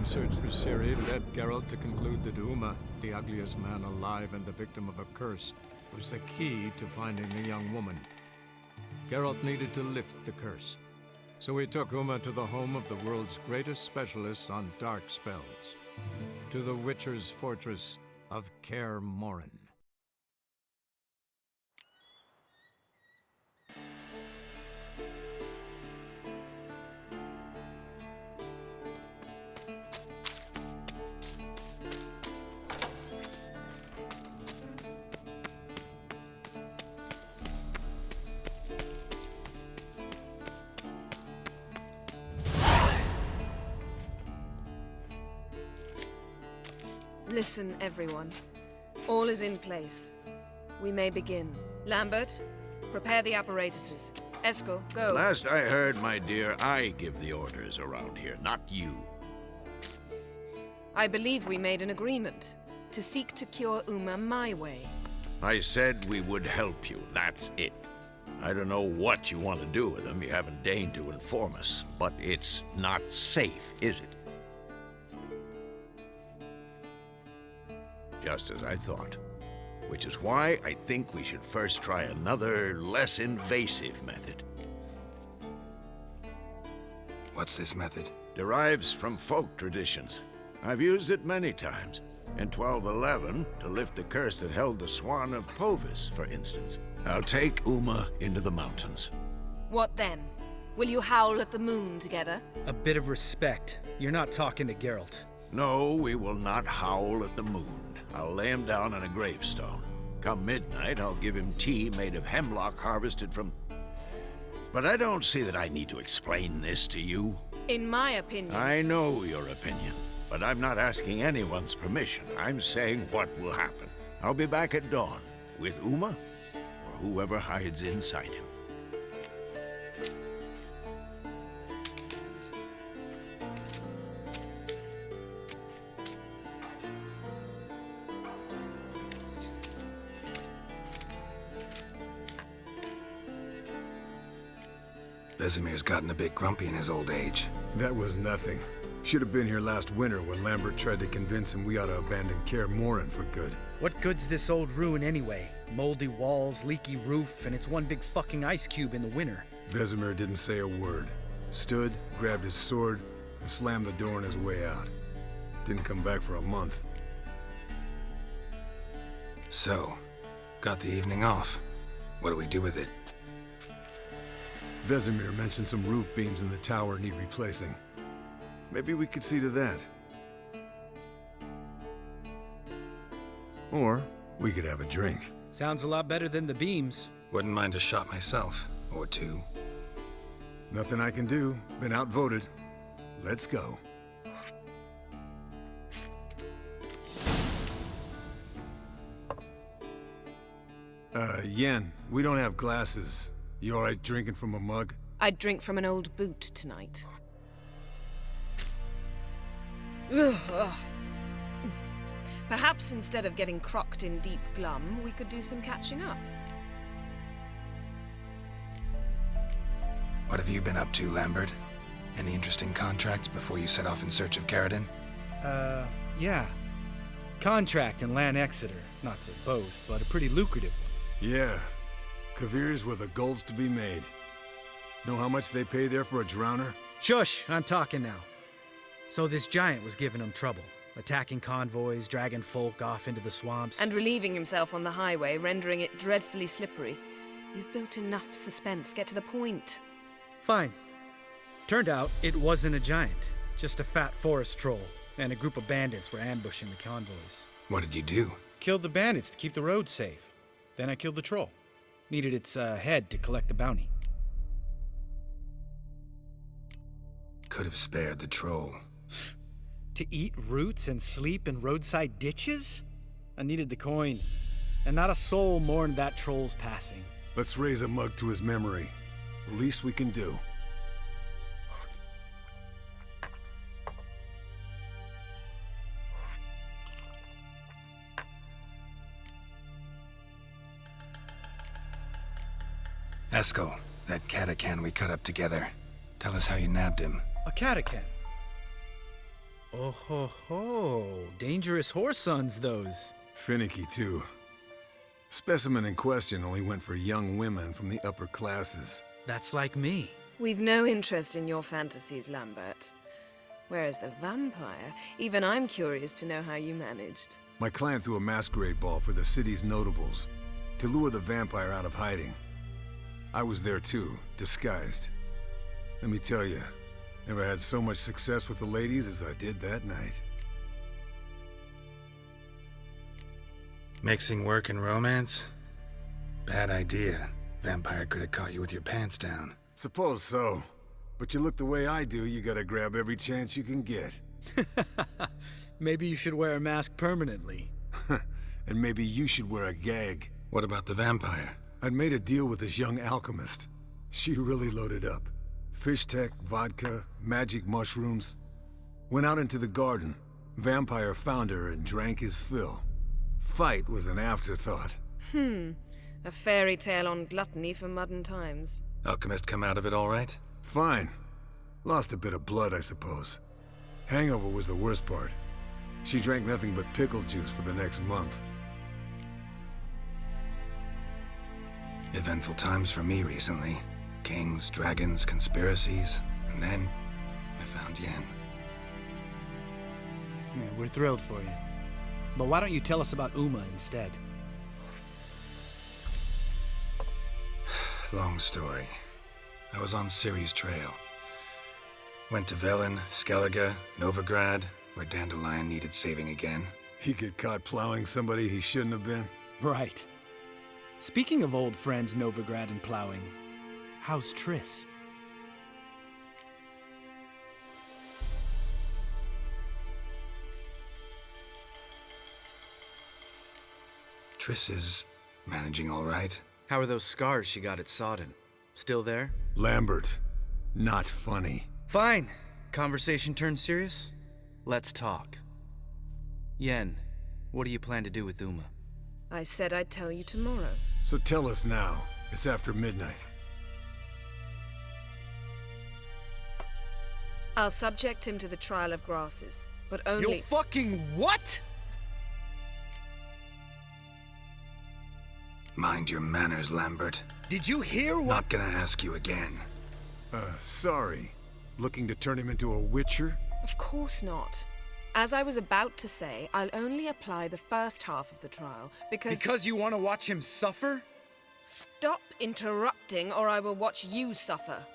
search for Ciri led Geralt to conclude that Uma, the ugliest man alive and the victim of a curse, was the key to finding the young woman. Geralt needed to lift the curse, so he took Uma to the home of the world's greatest specialist on dark spells, to the Witcher's fortress of Kaer Morhen. Listen, everyone. All is in place. We may begin. Lambert, prepare the apparatuses. Esco, go. Last I heard, my dear, I give the orders around here, not you. I believe we made an agreement to seek to cure Uma my way. I said we would help you, that's it. I don't know what you want to do with them, you haven't deigned to inform us, but it's not safe, is it? Just as I thought. Which is why I think we should first try another, less invasive method. What's this method? Derives from folk traditions. I've used it many times. In 1211, to lift the curse that held the Swan of Povis, for instance. I'll take Uma into the mountains. What then? Will you howl at the moon together? A bit of respect. You're not talking to Geralt. No, we will not howl at the moon. I'll lay him down on a gravestone. Come midnight, I'll give him tea made of hemlock harvested from... But I don't see that I need to explain this to you. In my opinion... I know your opinion, but I'm not asking anyone's permission. I'm saying what will happen. I'll be back at dawn, with Uma, or whoever hides inside him. Vesemir's gotten a bit grumpy in his old age. That was nothing. Should have been here last winter when Lambert tried to convince him we ought to abandon Kaer Morhen for good. What good's this old ruin anyway? Moldy walls, leaky roof, and it's one big fucking ice cube in the winter. Vesemir didn't say a word. Stood, grabbed his sword, and slammed the door on his way out. Didn't come back for a month. So, got the evening off. What do we do with it? Vesemir mentioned some roof beams in the tower need replacing. Maybe we could see to that. Or we could have a drink. Sounds a lot better than the beams. Wouldn't mind a shot myself. Or two. Nothing I can do. Been outvoted. Let's go. Yen, we don't have glasses. You alright drinking from a mug? I'd drink from an old boot tonight. Perhaps instead of getting crocked in deep glum, we could do some catching up. What have you been up to, Lambert? Any interesting contracts before you set off in search of Caradin? Yeah. Contract in Lan Exeter. Not to boast, but a pretty lucrative one. Yeah. Kavir's where the gold's to be made. Know how much they pay there for a drowner? Shush! I'm talking now. So this giant was giving him trouble. Attacking convoys, dragging folk off into the swamps. And relieving himself on the highway, rendering it dreadfully slippery. You've built enough suspense. Get to the point. Fine. Turned out it wasn't a giant. Just a fat forest troll. And a group of bandits were ambushing the convoys. What did you do? Killed the bandits to keep the road safe. Then I killed the troll. Needed its head to collect the bounty. Could have spared the troll. To eat roots and sleep in roadside ditches? I needed the coin. And not a soul mourned that troll's passing. Let's raise a mug to his memory. The least we can do. Eskel, that Catacan we cut up together. Tell us how you nabbed him. A catacan? Oh ho ho. Dangerous horse sons, those. Finicky, too. Specimen in question only went for young women from the upper classes. That's like me. We've no interest in your fantasies, Lambert. Whereas the vampire, even I'm curious to know how you managed. My clan threw a masquerade ball for the city's notables to lure the vampire out of hiding. I was there too, disguised. Let me tell you, never had so much success with the ladies as I did that night. Mixing work and romance? Bad idea. Vampire could have caught you with your pants down. Suppose so. But you look the way I do, you gotta grab every chance you can get. Maybe you should wear a mask permanently. And maybe you should wear a gag. What about the vampire? I'd made a deal with this young alchemist. She really loaded up. Fish tech, vodka, magic mushrooms. Went out into the garden. Vampire found her and drank his fill. Fight was an afterthought. A fairy tale on gluttony for modern times. Alchemist come out of it all right? Fine. Lost a bit of blood, I suppose. Hangover was the worst part. She drank nothing but pickle juice for the next month. Eventful times for me recently. Kings, dragons, conspiracies, and then I found Yen. Man, we're thrilled for you. But why don't you tell us about Uma instead? Long story. I was on Ciri's trail. Went to Velen, Skellige, Novigrad, where Dandelion needed saving again. He get caught plowing somebody he shouldn't have been. Right. Speaking of old friends Novigrad and plowing, how's Triss? Triss is managing all right. How are those scars she got at Sodden? Still there? Lambert. Not funny. Fine. Conversation turned serious? Let's talk. Yen, what do you plan to do with Uma? I said I'd tell you tomorrow. So tell us now. It's after midnight. I'll subject him to the trial of grasses, but only— You'll fucking what? Mind your manners, Lambert. Did you hear what? Not gonna ask you again. Sorry. Looking to turn him into a witcher? Of course not. As I was about to say, I'll only apply the first half of the trial, because— Because you want to watch him suffer? Stop interrupting, or I will watch you suffer.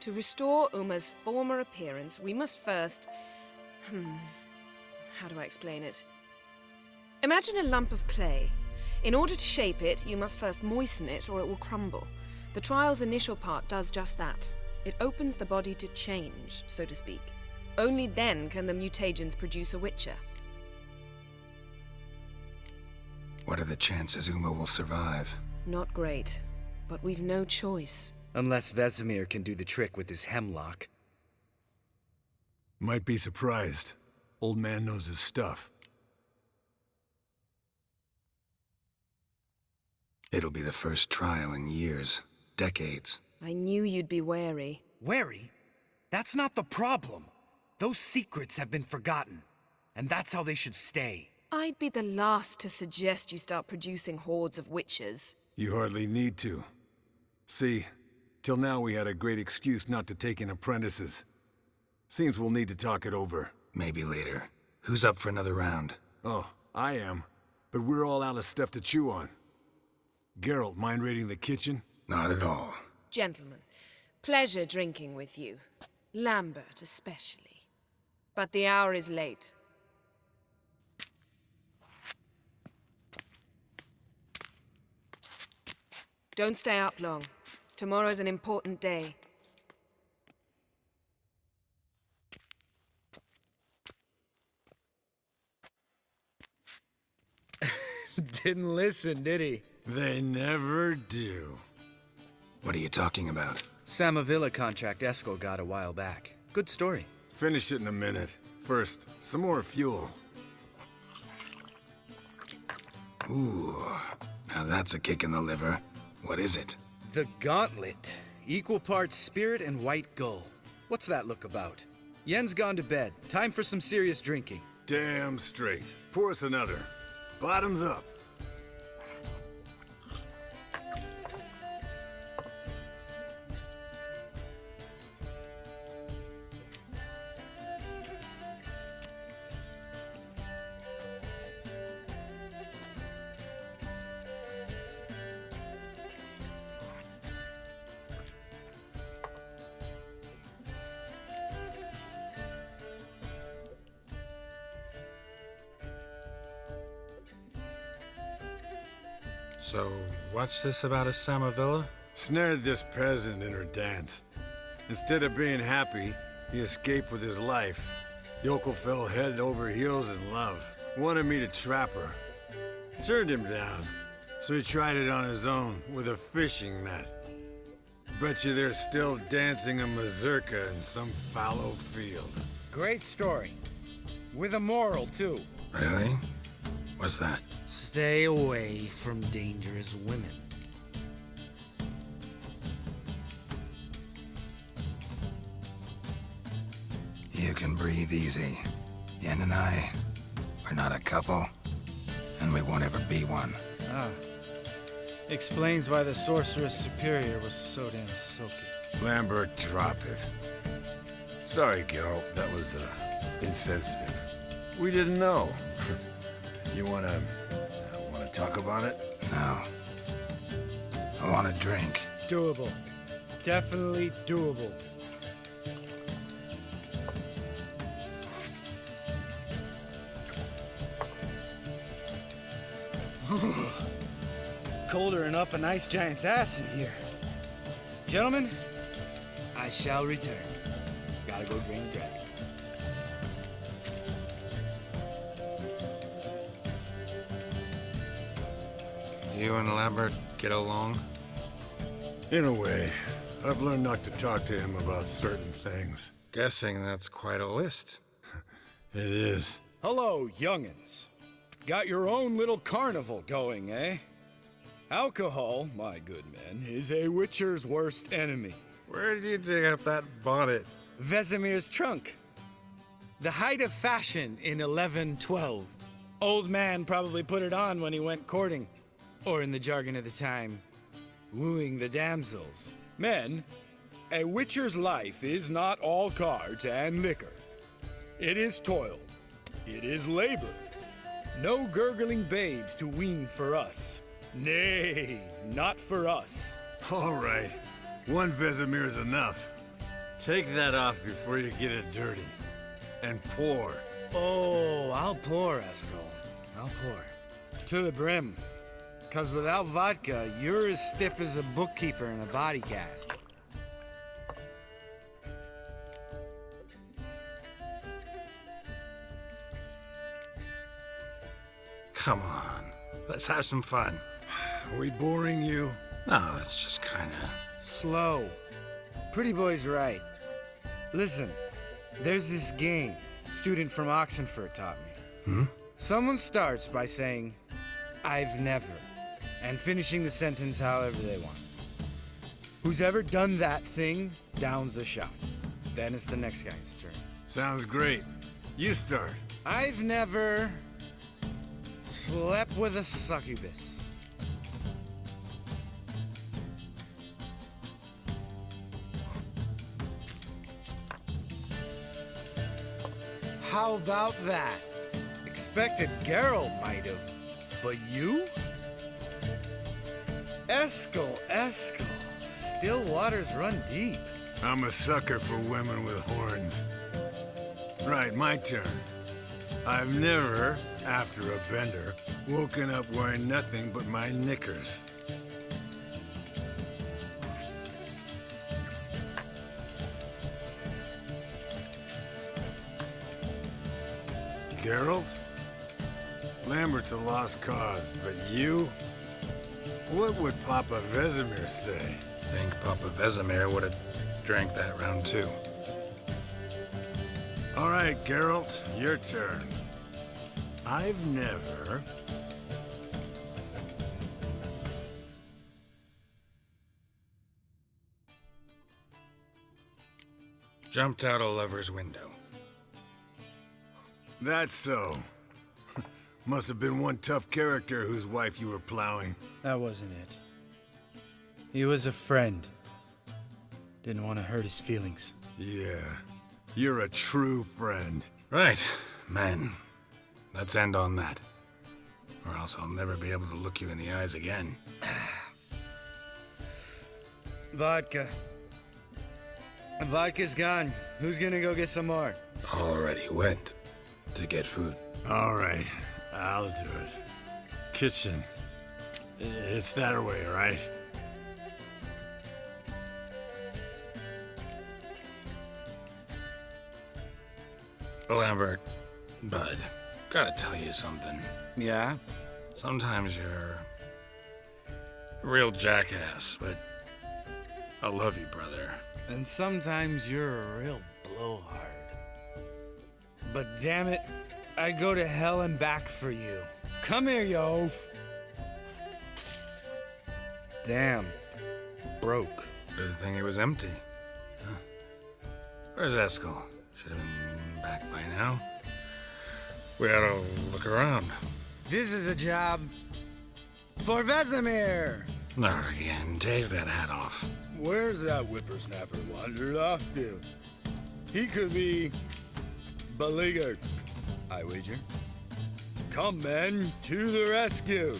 To restore Uma's former appearance, we must first— how do I explain it? Imagine a lump of clay. In order to shape it, you must first moisten it, or it will crumble. The trial's initial part does just that. It opens the body to change, so to speak. Only then can the mutagens produce a witcher. What are the chances Uma will survive? Not great, but we've no choice. Unless Vesemir can do the trick with his hemlock. Might be surprised. Old man knows his stuff. It'll be the first trial in years, decades. I knew you'd be wary. Wary? That's not the problem. Those secrets have been forgotten, and that's how they should stay. I'd be the last to suggest you start producing hordes of witches. You hardly need to. See, till now we had a great excuse not to take in apprentices. Seems we'll need to talk it over. Maybe later. Who's up for another round? Oh, I am. But we're all out of stuff to chew on. Geralt, mind raiding the kitchen? Not at all. Gentlemen, pleasure drinking with you. Lambert especially. But the hour is late. Don't stay up long. Tomorrow's an important day. Didn't listen, did he? They never do. What are you talking about? Samavilla contract Eskel got a while back. Good story. Finish it in a minute. First, some more fuel. Ooh, now that's a kick in the liver. What is it? The Gauntlet. Equal parts spirit and white gull. What's that look about? Yen's gone to bed. Time for some serious drinking. Damn straight. Pour us another. Bottoms up. So, what's this about a Samavilla? Snared this peasant in her dance. Instead of being happy, he escaped with his life. Yoko fell head over heels in love. Wanted me to trap her. Turned him down. So he tried it on his own with a fishing net. Bet you they're still dancing a mazurka in some fallow field. Great story. With a moral, too. Really? What's that? Stay away from dangerous women. You can breathe easy. Yen and I, we're not a couple, and we won't ever be one. Ah. Explains why the Sorceress Superior was so damn silky. Lambert, drop it. Sorry, Geralt, that was, insensitive. We didn't know. You wanna talk about it? No. I want a drink. Doable. Definitely doable. Colder than up an ice giant's ass in here. Gentlemen, I shall return. Gotta go drain the dragon. You and Lambert get along? In a way. I've learned not to talk to him about certain things. Guessing that's quite a list. It is. Hello, young'uns. Got your own little carnival going, eh? Alcohol, my good men, is a witcher's worst enemy. Where did you dig up that bonnet? Vesemir's trunk. The height of fashion in 1112. Old man probably put it on when he went courting. Or in the jargon of the time, wooing the damsels. Men, a witcher's life is not all cards and liquor. It is toil. It is labor. No gurgling babes to wean for us. Nay, not for us. All right. One Vesemir's enough. Take that off before you get it dirty. And pour. Oh, I'll pour, Eskel. I'll pour. To the brim. 'Cause without vodka, you're as stiff as a bookkeeper in a body cast. Come on, let's have some fun. Are we boring you? No, it's just kinda... Slow. Pretty boy's right. Listen, there's this game student from Oxenfurt taught me. Someone starts by saying, I've never, and finishing the sentence however they want. Who's ever done that thing downs a shot. Then it's the next guy's turn. Sounds great. You start. I've never slept with a succubus. How about that? Expected Geralt might have, but you? Eskel, still waters run deep. I'm a sucker for women with horns. Right, my turn. I've never, after a bender, woken up wearing nothing but my knickers. Geralt? Lambert's a lost cause, but you? What would Papa Vesemir say? Think Papa Vesemir would have drank that round too. All right, Geralt, your turn. I've never... Jumped out a lover's window. That's so. Must have been one tough character whose wife you were plowing. That wasn't it. He was a friend. Didn't want to hurt his feelings. Yeah, you're a true friend. Right, men. Let's end on that. Or else I'll never be able to look you in the eyes again. Vodka. Vodka's gone. Who's gonna go get some more? Already went to get food. All right, I'll do it. Kitchen. It's that way, right? Lambert, bud, gotta tell you something. Yeah? Sometimes you're a real jackass, but I love you, brother. And sometimes you're a real blowhard. But damn it, I'd go to hell and back for you. Come here, you oaf. Damn. Broke. Good thing it was empty. Huh? Where's Eskel? Should have been back by now. We ought to look around. This is a job for Vesemir. Not again. Take that hat off. Where's that whippersnapper wandered off to? He could be beleaguered, I wager. Come, men, to the rescue.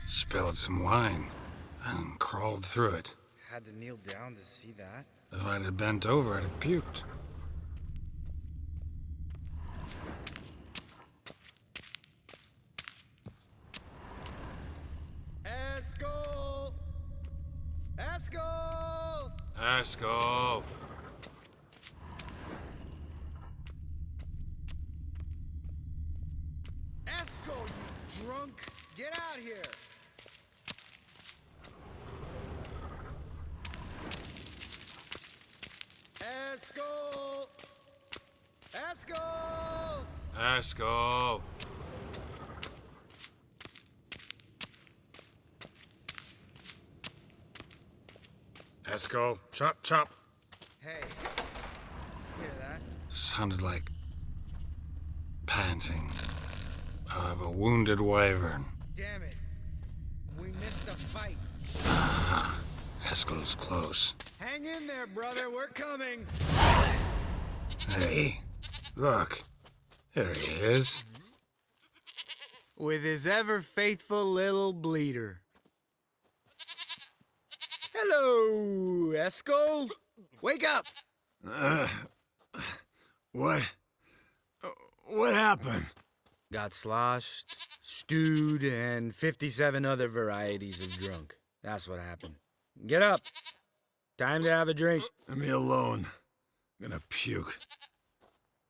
Spilled some wine and crawled through it. Had to kneel down to see that. If I'd have bent over, I'd have puked. Eskel! Eskel! Eskel! Eskel, you drunk! Get out here! Eskel! Eskel! Eskel! Eskel, chop, chop. Hey, hear that? Sounded like panting of a wounded wyvern. Damn it. We missed a fight. Eskel's close. Hang in there, brother. We're coming. Hey, look. There he is. With his ever faithful little bleeder. Hello, Eskel. Wake up. What? What happened? Got sloshed, stewed, and 57 other varieties of drunk. That's what happened. Get up. Time to have a drink. Leave me alone. I'm gonna puke.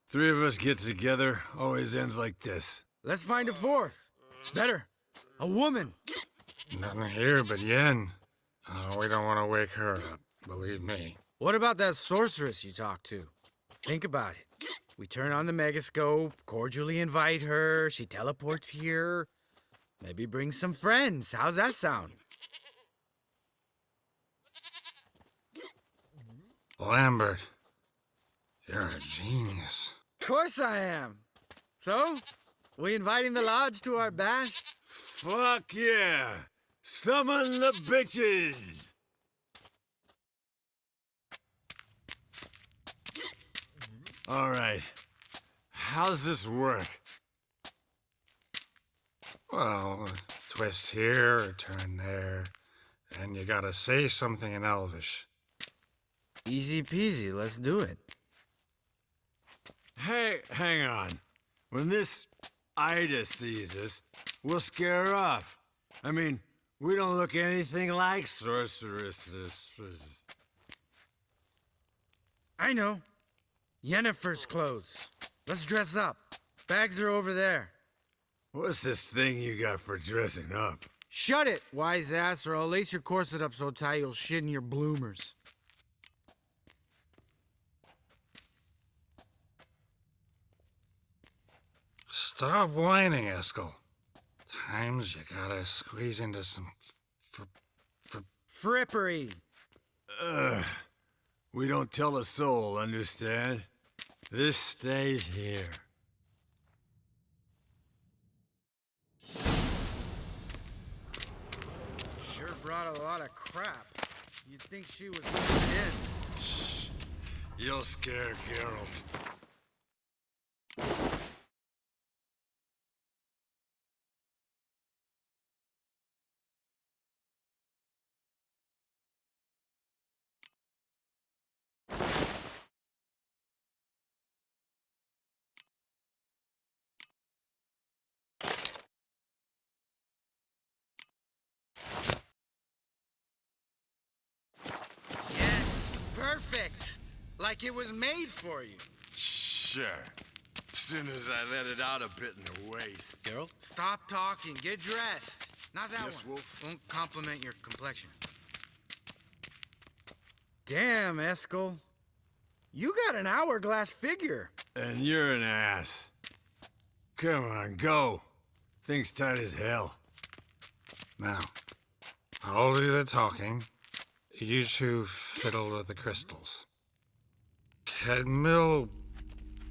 Three of us get together, always ends like this. Let's find a fourth. Better. A woman. Nothing here but Yen. We don't want to wake her up, believe me. What about that sorceress you talked to? Think about it. We turn on the megascope, cordially invite her, she teleports here. Maybe bring some friends. How's that sound? Lambert, you're a genius. Of course I am. So, we inviting the lodge to our bash? Fuck yeah! Summon the bitches! All right. How's this work? Well, twist here or turn there, and you gotta say something in Elvish. Easy peasy, let's do it. Hey, hang on. When this Ida sees us, we'll scare her off. I mean, we don't look anything like sorceresses. I know. Yennefer's clothes. Let's dress up. Bags are over there. What's this thing you got for dressing up? Shut it, wise ass, or I'll lace your corset up so tight you'll shit in your bloomers. Stop whining, Eskel. Times you gotta squeeze into some Frippery. We don't tell a soul, understand? This stays here. Sure brought a lot of crap. You'd think she was moving in. Shh. You'll scare Geralt. Yes, perfect. Like it was made for you. Sure. As soon as I let it out a bit in the waist. Geralt, stop talking. Get dressed. Not that Yes, one. Wolf? Won't compliment your complexion. Damn, Eskel. You got an hourglass figure. And you're an ass. Come on, go. Thing's tight as hell. Now, I'll do the talking. You two fiddle with the crystals. Cadmil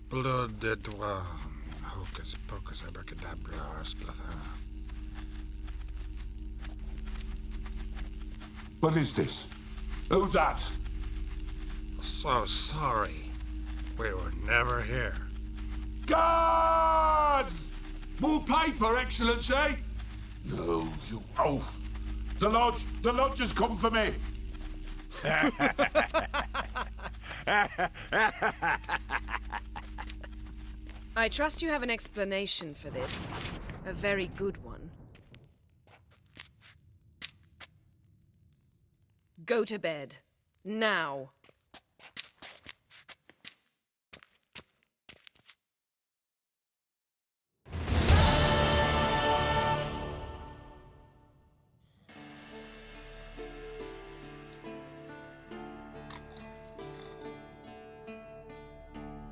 blood de doigt. Hocus pocus abracadabra splather. What is this? Who's that? So sorry. We were never here. Guards! More paper, Excellency! No, you oaf. The lodge has come for me. I trust you have an explanation for this. A very good one. Go to bed. Now.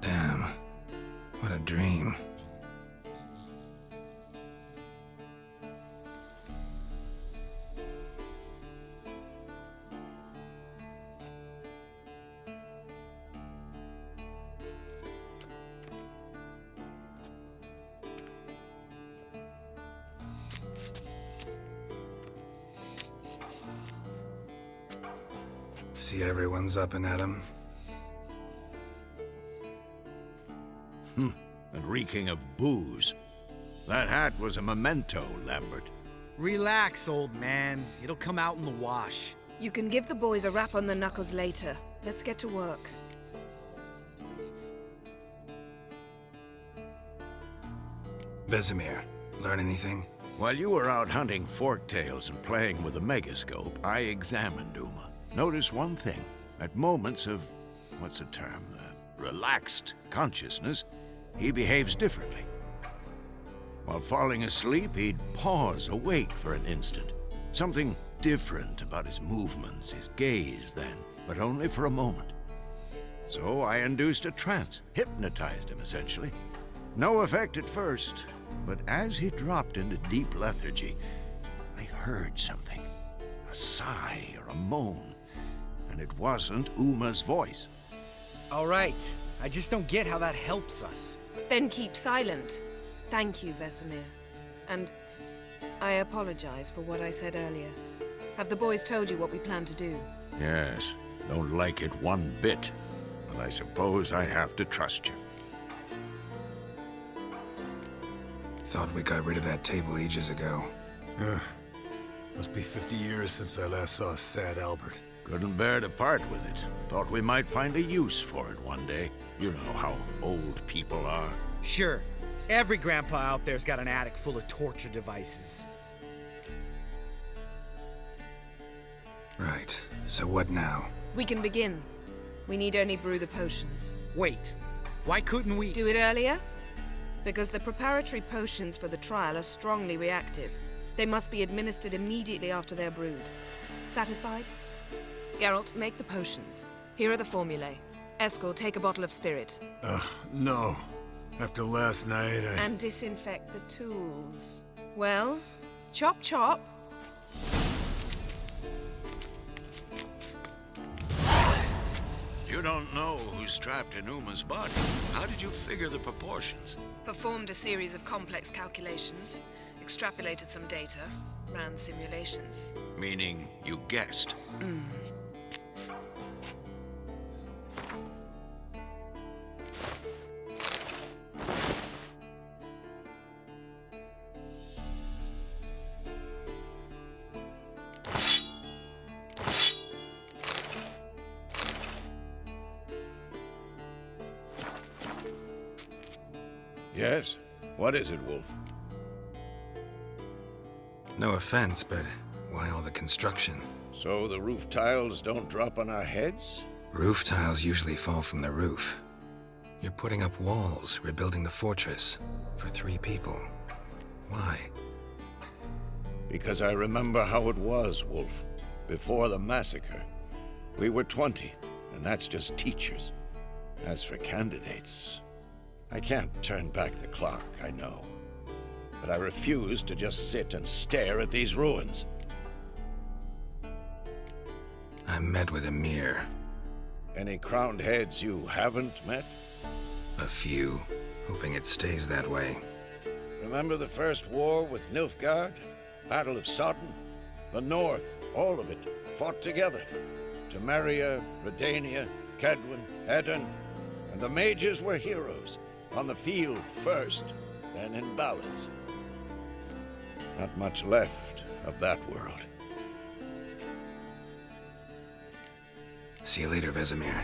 Damn. What a dream. See everyone's up and at 'em. And reeking of booze. That hat was a memento, Lambert. Relax, old man. It'll come out in the wash. You can give the boys a rap on the knuckles later. Let's get to work. Vesemir, learn anything? While you were out hunting forktails and playing with the megascope, I examined Uma. Notice one thing. At moments of, what's the term, relaxed consciousness, he behaves differently. While falling asleep, he'd pause awake for an instant. Something different about his movements, his gaze then, but only for a moment. So I induced a trance, hypnotized him essentially. No effect at first, but as he dropped into deep lethargy, I heard something. A sigh or a moan, and it wasn't Uma's voice. All right. I just don't get how that helps us. Then keep silent. Thank you, Vesemir. And I apologize for what I said earlier. Have the boys told you what we plan to do? Yes, don't like it one bit, but I suppose I have to trust you. Thought we got rid of that table ages ago. Must be 50 years since I last saw sad Albert. Couldn't bear to part with it. Thought we might find a use for it one day. You know how old people are. Sure. Every grandpa out there's got an attic full of torture devices. Right. So what now? We can begin. We need only brew the potions. Wait. Why couldn't we... Do it earlier? Because the preparatory potions for the trial are strongly reactive. They must be administered immediately after they're brewed. Satisfied? Geralt, make the potions. Here are the formulae. Eskel, take a bottle of spirit. No. After last night, And disinfect the tools. Well, chop chop. You don't know who's trapped in Uma's body. How did you figure the proportions? Performed a series of complex calculations, extrapolated some data, ran simulations. Meaning you guessed. Yes? What is it, Wolf? No offense, but why all the construction? So the roof tiles don't drop on our heads? Roof tiles usually fall from the roof. You're putting up walls, rebuilding the fortress. For 3 people. Why? Because I remember how it was, Wolf. Before the massacre. We were 20, and that's just teachers. As for candidates, I can't turn back the clock, I know. But I refuse to just sit and stare at these ruins. I met with Emir. Any crowned heads you haven't met? A few. Hoping it stays that way. Remember the first war with Nilfgaard? Battle of Sodden? The North, all of it, fought together. Temeria, Redania, Kedwin, Edirn, and the mages were heroes. On the field first, then in ballads. Not much left of that world. See you later, Vesemir.